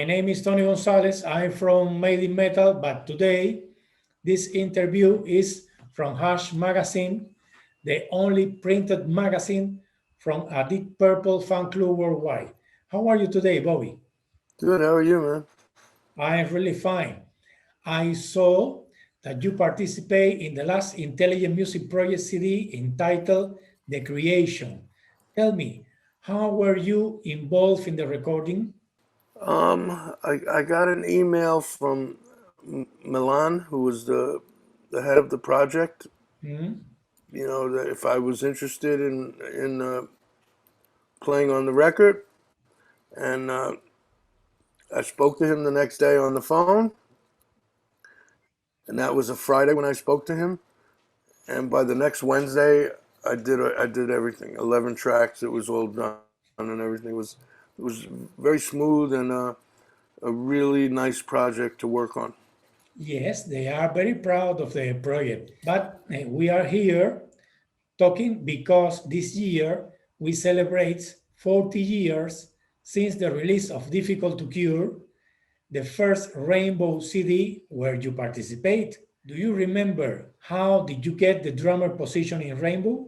My name is Tony Gonzalez. I'm from Made in Metal, but today this interview is from Hash Magazine, the only printed magazine from a Deep Purple fan club worldwide. How are you today, Bobby? Good, how are you, man? I'm really fine. I saw that you participate in the last Intelligent Music Project CD entitled The Creation. Tell me, how were you involved in the recording? I got an email from Milan, who was the head of the project. Hmm? That if I was interested in playing on the record, and I spoke to him the next day on the phone, and that was a Friday when I spoke to him. And by the next Wednesday, I did everything. 11 tracks. It was all done, and everything was very smooth and a really nice project to work on. Yes, they are very proud of the project. But we are here talking because this year we celebrate 40 years since the release of Difficult to Cure, the first Rainbow CD where you participate. Do you remember how did you get the drummer position in Rainbow?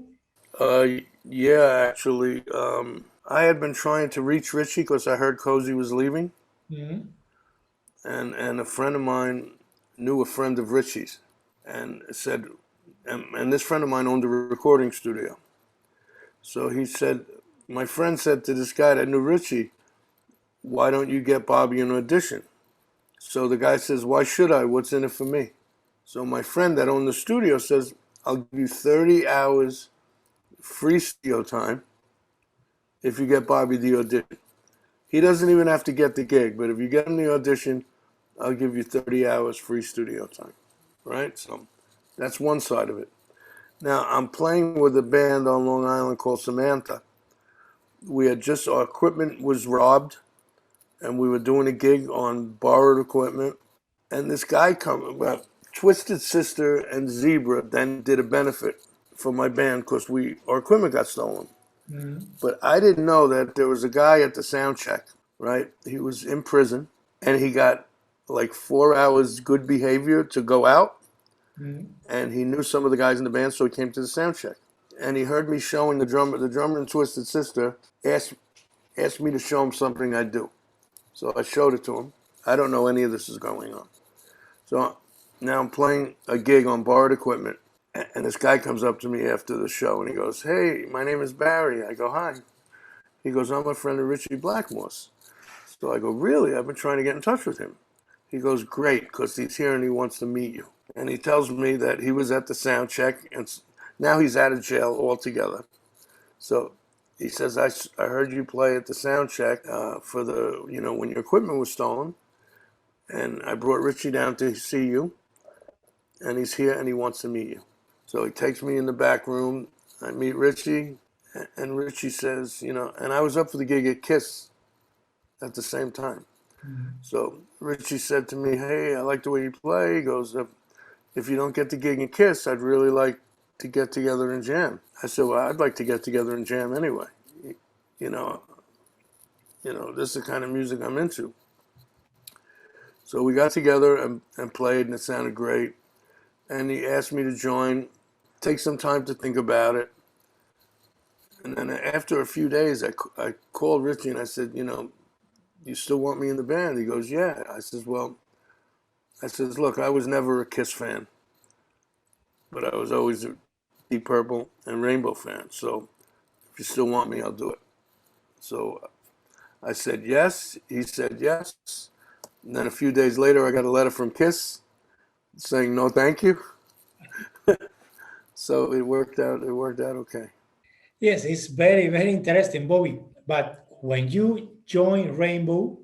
Yeah, actually, I had been trying to reach Ritchie because I heard Cozy was leaving, Mhm. and a friend of mine knew a friend of Ritchie's, and said, and this friend of mine owned a recording studio. So he said, my friend said to this guy that knew Ritchie, "Why don't you get Bobby an audition?" So the guy says, "Why should I? What's in it for me?" So my friend that owned the studio says, "I'll give you 30 hours free studio time if you get Bobby the audition." He doesn't even have to get the gig, but if you get him the audition, I'll give you 30 hours free studio time, right? So that's one side of it. Now, I'm playing with a band on Long Island called Samantha. Our equipment was robbed, and we were doing a gig on borrowed equipment. And this guy well, Twisted Sister and Zebra then did a benefit for my band because our equipment got stolen. Mhm. But I didn't know that there was a guy at the sound check, right? He was in prison, and he got like 4 hours good behavior to go out, Mhm. and he knew some of the guys in the band, so he came to the sound check. And he heard me showing the drummer in Twisted Sister asked me to show him something I do. So I showed it to him. I don't know any of this is going on. So now I'm playing a gig on borrowed equipment, and this guy comes up to me after the show, and he goes, "Hey, my name is Barry." I go, "Hi." He goes, "I'm a friend of Ritchie Blackmore's." So I go, "Really? I've been trying to get in touch with him." He goes, "Great, because he's here and he wants to meet you." And he tells me that he was at the sound check, and now he's out of jail altogether. So he says, I heard you play at the sound check for when your equipment was stolen. And I brought Ritchie down to see you. And he's here and he wants to meet you." So he takes me in the back room. I meet Ritchie. And Ritchie says, and I was up for the gig at Kiss at the same time. Mhm. So Ritchie said to me, "Hey, I like the way you play." He goes, "If you don't get the gig in Kiss, I'd really like to get together and jam." I said, "Well, I'd like to get together and jam anyway. You know, this is the kind of music I'm into." So we got together and played, and it sounded great. And he asked me to join, take some time to think about it. And then after a few days, I called Richie and I said, "You still want me in the band?" He goes, "Yeah." I says, "Look, I was never a Kiss fan, but I was always a Deep Purple and Rainbow fan. So if you still want me, I'll do it." So I said yes. He said yes. And then a few days later, I got a letter from Kiss saying no, thank you. So it worked out. It worked out okay. Yes, it's very, very interesting, Bobby. But when you join Rainbow,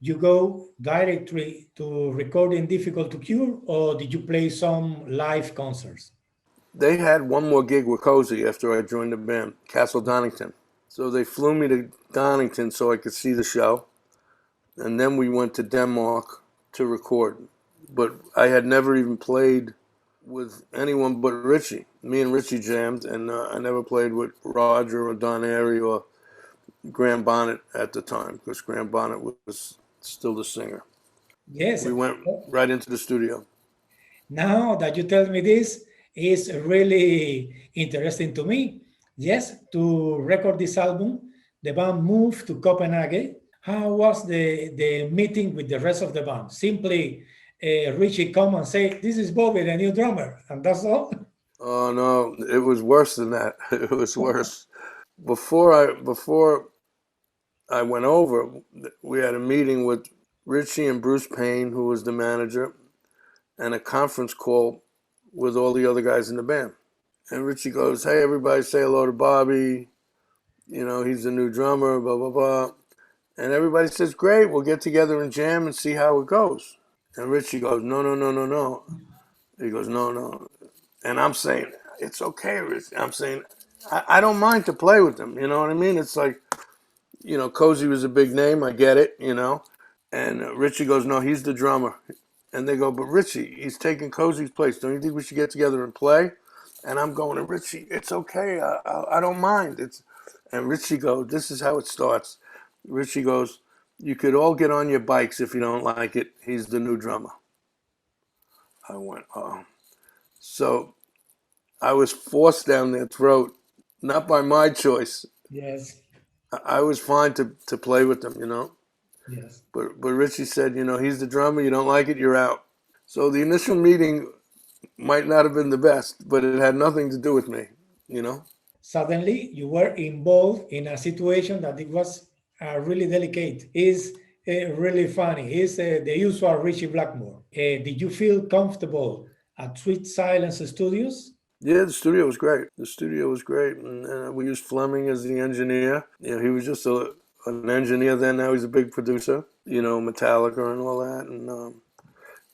you go directly to recording Difficult to Cure, or did you play some live concerts? They had one more gig with Cozy after I joined the band, Castle Donington. So they flew me to Donington so I could see the show. And then we went to Denmark to record. But I had never even played with anyone but Ritchie. Me and Ritchie jammed, and I never played with Roger or Don Airy or Graham Bonnet at the time, because Graham Bonnet was still the singer. Yes. We went right into the studio. Now that you tell me this, is really interesting to me. Yes, to record this album, the band moved to Copenhagen. How was the meeting with the rest of the band? Simply Ritchie come and say, "This is Bobby, the new drummer," and that's all. Oh no, it was worse than that. It was worse. Before I went over, we had a meeting with Ritchie and Bruce Payne, who was the manager, and a conference call with all the other guys in the band. And Ritchie goes, "Hey, everybody, say hello to Bobby. You know, he's the new drummer, blah, blah, blah." And everybody says, "Great, we'll get together and jam and see how it goes." And Ritchie goes, "No, no, no, no, no." He goes, "No, no." And I'm saying, "It's okay, Ritchie." I'm saying, I don't mind to play with them. You know what I mean? It's like, you know, Cozy was a big name. I get it, you know. And Ritchie goes, "No, he's the drummer." And they go, "But Ritchie, he's taking Cozy's place. Don't you think we should get together and play?" And I'm going to Ritchie, "It's okay. I don't mind." And Ritchie goes, this is how it starts. Ritchie goes, "You could all get on your bikes if you don't like it. He's the new drummer." I went, oh. So I was forced down their throat, not by my choice. Yes, I was fine to play with them, you know. yes. But Ritchie said, "You know, he's the drummer. You don't like it, you're out." So the initial meeting might not have been the best, but it had nothing to do with me, you know. Suddenly, you were involved in a situation that it was really delicate. Is really funny. Is the usual Ritchie Blackmore. Did you feel comfortable at Sweet Silence Studios? Yeah, the studio was great. The studio was great, and we used Fleming as the engineer. You know, he was just an engineer then. Now he's a big producer. You know, Metallica and all that, and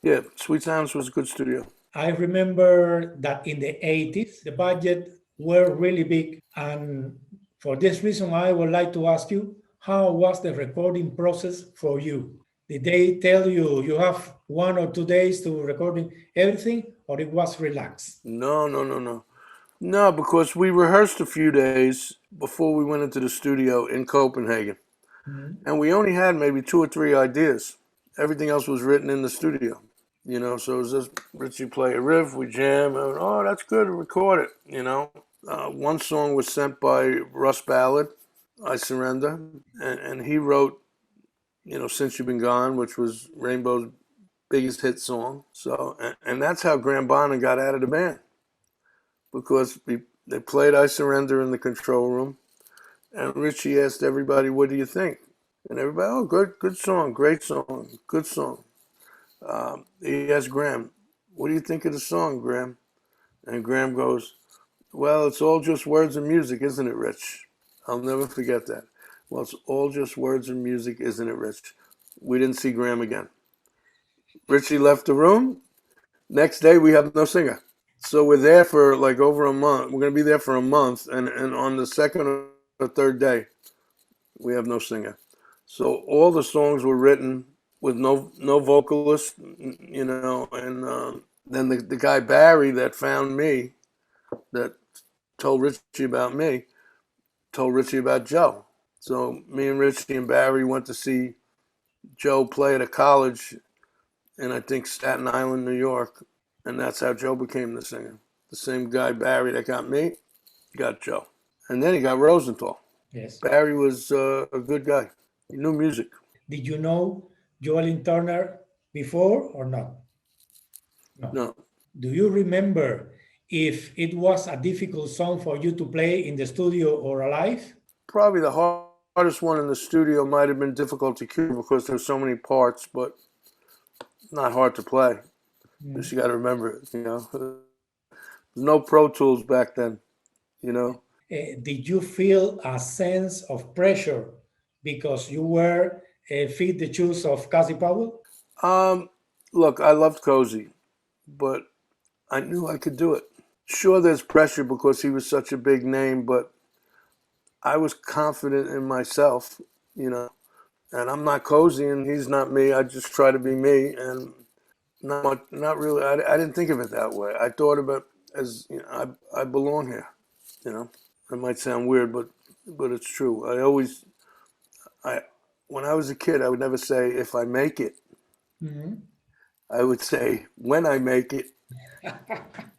yeah, Sweet Sounds was a good studio. I remember that in the 80s, the budget were really big. And for this reason, I would like to ask you, how was the recording process for you? Did they tell you you have 1 or 2 days to recording everything, or it was relaxed? No, no, no, no, no, because we rehearsed a few days before we went into the studio in Copenhagen, Mhm. and we only had maybe 2 or 3 ideas. Everything else was written in the studio. You know, so it was just Ritchie play a riff, we jam, and oh, that's good, record it. You know, one song was sent by Russ Ballard, "I Surrender," and he wrote, you know, "Since You've Been Gone," which was Rainbow's biggest hit song. So, and that's how Graham Bonnet got out of the band, because they played "I Surrender" in the control room, and Ritchie asked everybody, "What do you think?" And everybody, "Oh, good, good song, great song, good song." He asked Graham, "What do you think of the song, Graham?" And Graham goes, "Well, it's all just words and music, isn't it, Rich?" I'll never forget that. "Well, it's all just words and music, isn't it, Rich?" We didn't see Graham again. Richie left the room. Next day, we have no singer. So we're there for like over a month. We're going to be there for a month. And on the second or third day, we have no singer. So all the songs were written with no vocalist, you know. And then the guy Barry that found me, that told Richie about me, told Richie about Joe. So me and Richie and Barry went to see Joe play at a college in, I think, Staten Island, New York, and that's how Joe became the singer. The same guy Barry that got me got Joe, and then he got Rosenthal. Yes. Barry was a good guy. He knew music. Did you know Joelyn Turner before or not? No. No, Do you remember if it was a difficult song for you to play in the studio or live? probably the hardest one in the studio might have been difficult to cue because there's so many parts, but not hard to play. Mm. Just you got to remember it. You know, there's no Pro Tools back then. You know, Did you feel a sense of pressure because you were fit the shoes of Cozy Powell? um, look, I loved Cozy, but I knew I could do it. Sure, there's pressure because he was such a big name, but I was confident in myself, you know. And I'm not Cozy, and he's not me. I just try to be me, and not really. I didn't think of it that way. I thought of it as, you know, I belong here. You know, it might sound weird, but it's true. I when I was a kid, I would never say if I make it. Mhm. I would say when I make it,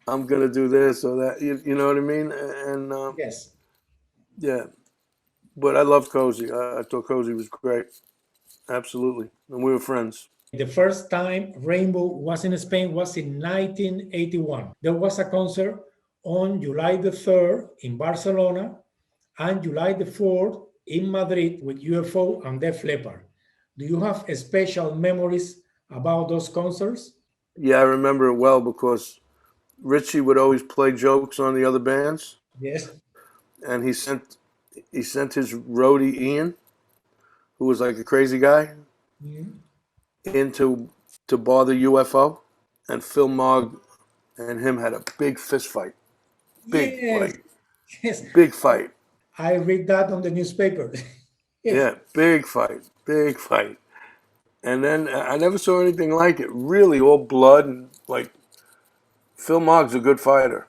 I'm gonna do this or that. You know what I mean? And Yes. yeah, but I loved Cozy. I thought Cozy was great. Absolutely, and we were friends. The first time Rainbow was in Spain was in 1981. There was a concert on July the 3rd in Barcelona and July the 4th in Madrid with UFO and Def Leppard. Do you have special memories about those concerts? Yeah, I remember it well because Ritchie would always play jokes on the other bands, Yes. and he sent his roadie Ian, who was like a crazy guy, Mhm. into bother UFO, and Phil Mogg and him had a big fist fight, big Yes. like Yes. big fight. I read that on the newspaper. Yes. Yeah, big fight, big fight. And then I never saw anything like it. Really, all blood and like Phil Mogg's a good fighter.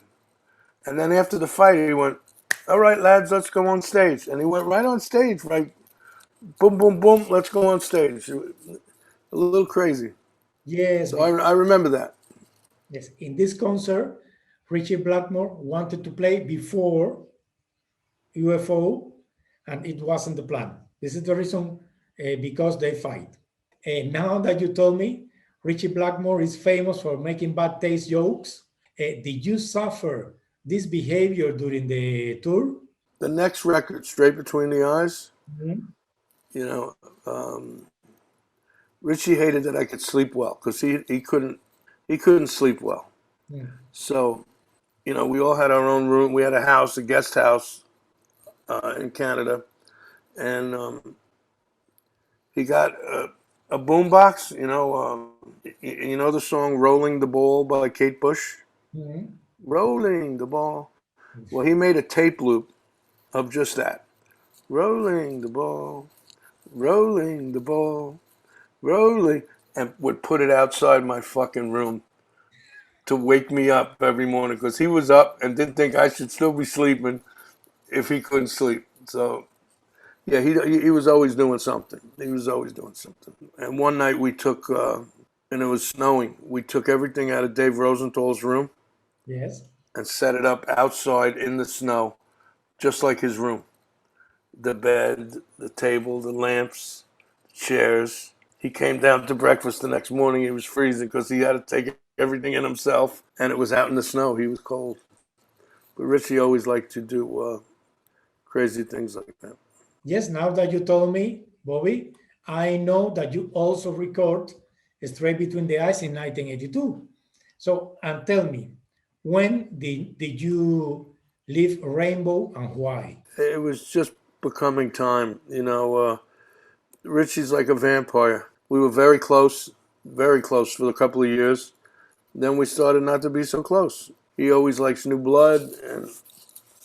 And then after the fight, he went, "All right, lads, let's go on stage." And he went right on stage, right? Boom, boom, boom. Let's go on stage. A little crazy. Yes. So I remember that. Yes. In this concert, Ritchie Blackmore wanted to play before UFO, and it wasn't the plan. This is the reason because they fight. And now that you told me, Ritchie Blackmore is famous for making bad taste jokes. Did you suffer this behavior during the tour? The next record, Straight Between the Eyes, Mhm. you know, um, Richie hated that I could sleep well because he couldn't sleep well. Mm. So we all had our own room. We had a house, a guest house in Canada, and he got a boombox. You know the song "Rolling the Ball" by Kate Bush. Mhm. Rolling the ball. Well, he made a tape loop of just that. Rolling the ball, rolling the ball, rolling, and would put it outside my fucking room to wake me up every morning because he was up and didn't think I should still be sleeping if he couldn't sleep. So yeah, he was always doing something. He was always doing something. And one night we took, and it was snowing. We took everything out of Dave Rosenthal's room Yes. and set it up outside in the snow, just like his room. The bed, the table, the lamps, chairs. He came down to breakfast the next morning. He was freezing because he had to take everything in himself, and it was out in the snow. He was cold. But Richie always liked to do crazy things like that. Yes, now that you told me, Bobby, I know that you also record Straight Between the Eyes in 1982. So, and tell me, when did you leave Rainbow and why? It was just becoming time. Richie's like a vampire. We were very close for a couple of years. Then we started not to be so close. He always likes new blood, and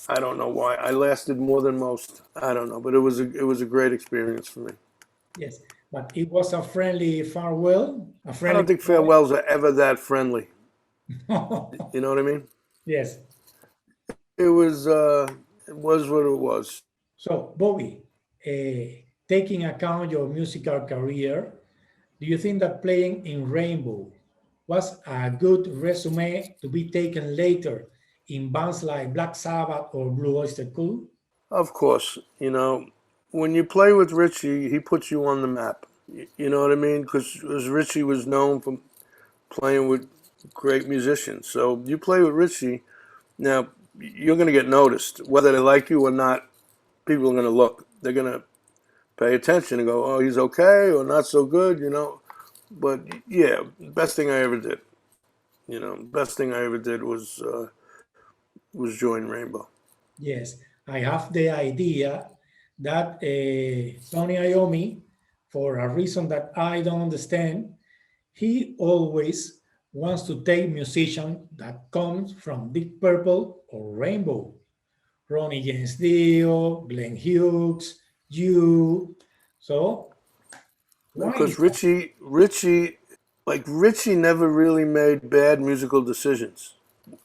I don't know why. I lasted more than most. I don't know, but it was a great experience for me. Yes, but it was a friendly farewell, a I friendly don't think goodbye. farewells are ever that friendly. You know what I mean? Yes. It was what it was. So, Bobby, taking account your musical career, do you think that playing in Rainbow was a good resume to be taken later in bands like Black Sabbath or Blue Oyster Cult? Of course, when you play with Richie, he puts you on the map. You know what I mean? Because Richie was known for playing with great musicians. So you play with Richie, now you're going to get noticed. Whether they like you or not, people are going to look. They're going to pay attention and go, oh, he's okay or not so good. But yeah, best thing I ever did. Best thing I ever did was join Rainbow. Yes, I have the idea that Tony Iommi, for a reason that I don't understand, he always wants to take musician that comes from Deep Purple or Rainbow. Ronnie James Dio, Glenn Hughes, you. So why Because is that? Richie never really made bad musical decisions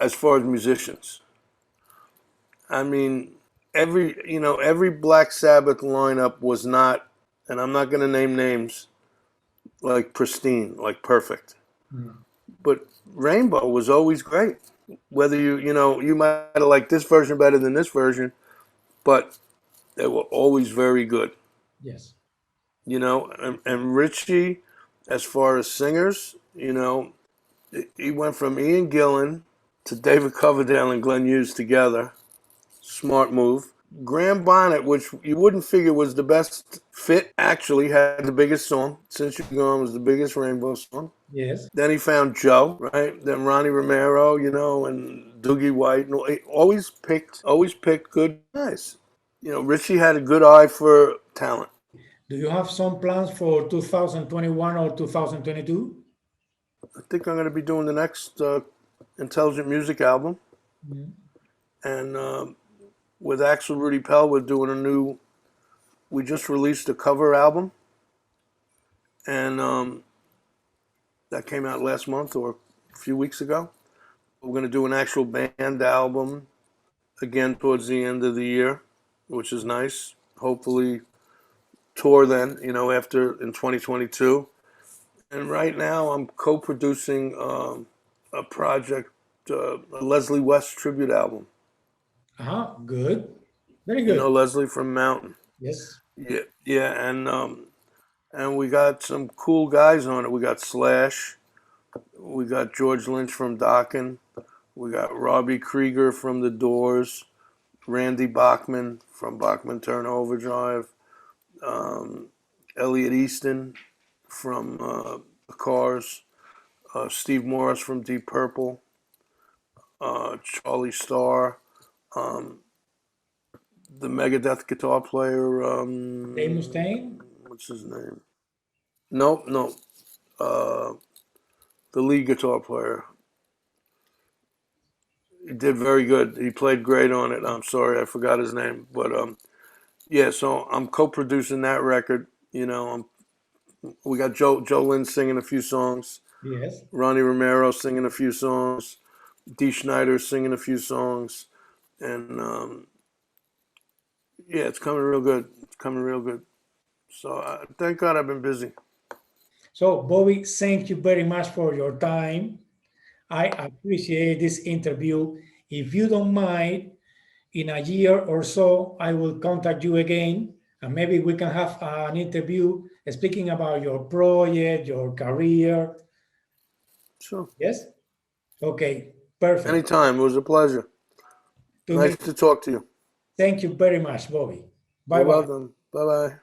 as far as musicians. I mean, every Black Sabbath lineup was not and I'm not going to name names, like pristine, like perfect. But Rainbow was always great. Whether you might have liked this version better than this version, but they were always very good. Yes. And Ritchie, as far as singers, he went from Ian Gillan to David Coverdale and Glenn Hughes together. Smart move. Graham Bonnet, which you wouldn't figure was the best fit, actually had the biggest song. Since You're Gone was the biggest Rainbow song. Yes. Then he found Joe, right? Then Ronnie Romero, and Doogie White. And he always picked good guys. Ritchie had a good eye for talent. Do you have some plans for 2021 or 2022? I think I'm going to be doing the next Intelligent Music album. And with Axel, Rudi, Pell, we're doing we just released a cover album. And that came out last month or a few weeks ago. We're going to do an actual band album again towards the end of the year, which is nice. Hopefully tour then, after in 2022. And right now I'm co-producing a project, a Leslie West tribute album. Good. Very You good. know Leslie from Mountain. Yes. Yeah, and we got some cool guys on it. We got Slash, we got George Lynch from Dokken, we got Robbie Krieger from The Doors, Randy Bachman from Bachman Turner Overdrive, Elliot Easton from The Cars, Steve Morris from Deep Purple, Charlie Starr, the Megadeth guitar player. Dave Mustaine? What's his name? No. The lead guitar player. He did very good. He played great on it. I'm sorry, I forgot his name. But yeah, so I'm co-producing that record. We got Joe Lynn singing a few songs. Yes. Ronnie Romero singing a few songs. Dee Schneider singing a few songs. And yeah, it's coming real good. So thank God I've been busy. So, Bobby, thank you very much for your time. I appreciate this interview. If you don't mind, in a year or so, I will contact you again, and maybe we can have an interview speaking about your project, your career. Sure. Yes? Okay, perfect. Anytime. It was a pleasure. Nice to talk to you. Thank you very much, Bobby. You're Bye-bye. welcome. Bye-bye.